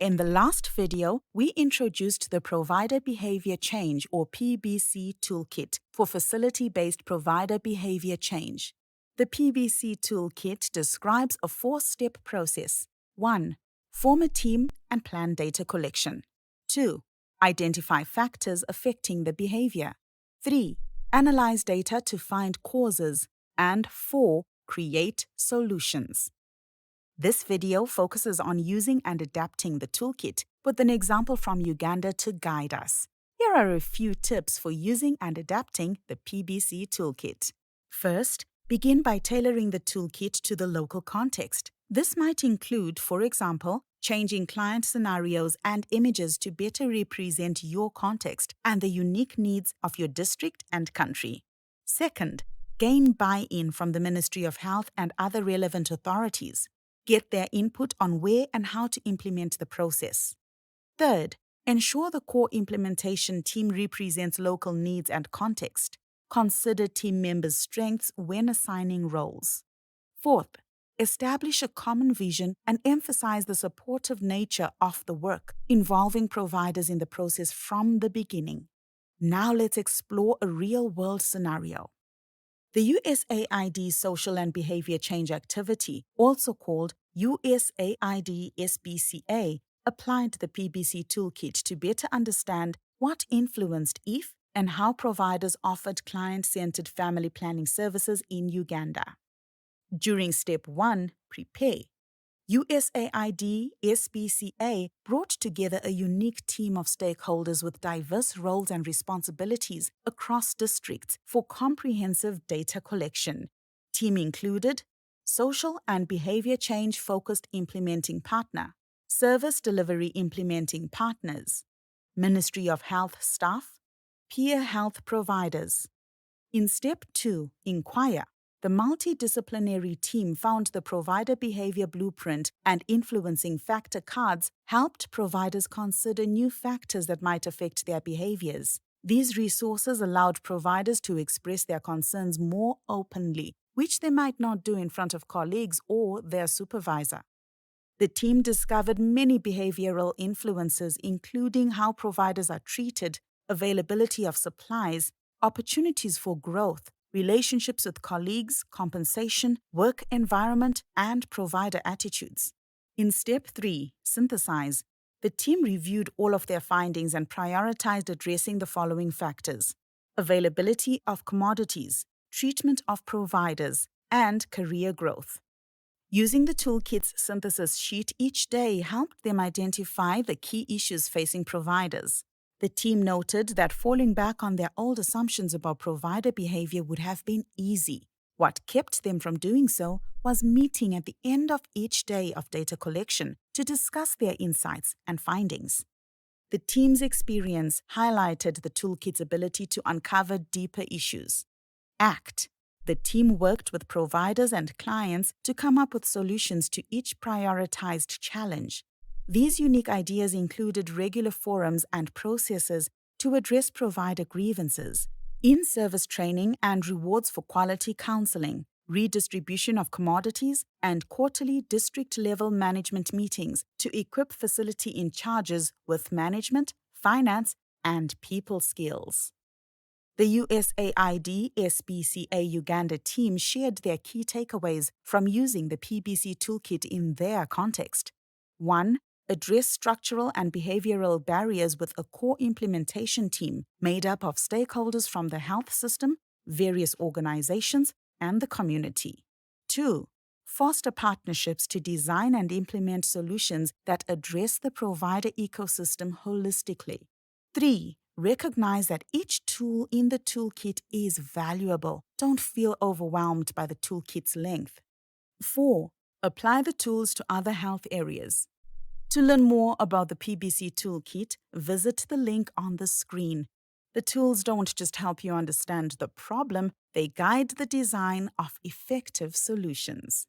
In the last video, we introduced the Provider Behavior Change or PBC Toolkit for facility-based provider behavior change. The PBC Toolkit describes a 4-step process. 1. Form a team and plan data collection. 2. Identify factors affecting the behavior. 3. Analyze data to find causes. And 4. Create solutions. This video focuses on using and adapting the toolkit with an example from Uganda to guide us. Here are a few tips for using and adapting the PBC toolkit. First, begin by tailoring the toolkit to the local context. This might include, for example, changing client scenarios and images to better represent your context and the unique needs of your district and country. Second, gain buy-in from the Ministry of Health and other relevant authorities. Get their input on where and how to implement the process. Third, ensure the core implementation team represents local needs and context. Consider team members' strengths when assigning roles. Fourth, establish a common vision and emphasize the supportive nature of the work, involving providers in the process from the beginning. Now let's explore a real-world scenario. The USAID Social and Behavior Change Activity, also called USAID SBCA, applied the PBC toolkit to better understand what influenced if and how providers offered client-centered family planning services in Uganda. During Step 1, Prepare, USAID SBCA brought together a unique team of stakeholders with diverse roles and responsibilities across districts for comprehensive data collection. Team included Social and Behavior Change Focused Implementing Partner, Service Delivery Implementing Partners, Ministry of Health staff, peer health providers. In Step 2, Inquire, the multidisciplinary team found the provider behavior blueprint and influencing factor cards helped providers consider new factors that might affect their behaviors. These resources allowed providers to express their concerns more openly, which they might not do in front of colleagues or their supervisor. The team discovered many behavioral influences, including how providers are treated, availability of supplies, opportunities for growth, relationships with colleagues, compensation, work environment, and provider attitudes. In Step 3, Synthesize, the team reviewed all of their findings and prioritized addressing the following factors: availability of commodities, treatment of providers, and career growth. Using the toolkit's synthesis sheet each day helped them identify the key issues facing providers. The team noted that falling back on their old assumptions about provider behavior would have been easy. What kept them from doing so was meeting at the end of each day of data collection to discuss their insights and findings. The team's experience highlighted the toolkit's ability to uncover deeper issues. Act. The team worked with providers and clients to come up with solutions to each prioritized challenge. These unique ideas included regular forums and processes to address provider grievances, in-service training and rewards for quality counseling, redistribution of commodities, and quarterly district-level management meetings to equip facility in charges with management, finance, and people skills. The USAID SBCA Uganda team shared their key takeaways from using the PBC toolkit in their context. 1. Address structural and behavioral barriers with a core implementation team made up of stakeholders from the health system, various organizations, and the community. 2. Foster partnerships to design and implement solutions that address the provider ecosystem holistically. 3. Recognize that each tool in the toolkit is valuable. Don't feel overwhelmed by the toolkit's length. 4. Apply the tools to other health areas. To learn more about the PBC toolkit, visit the link on the screen. The tools don't just help you understand the problem, they guide the design of effective solutions.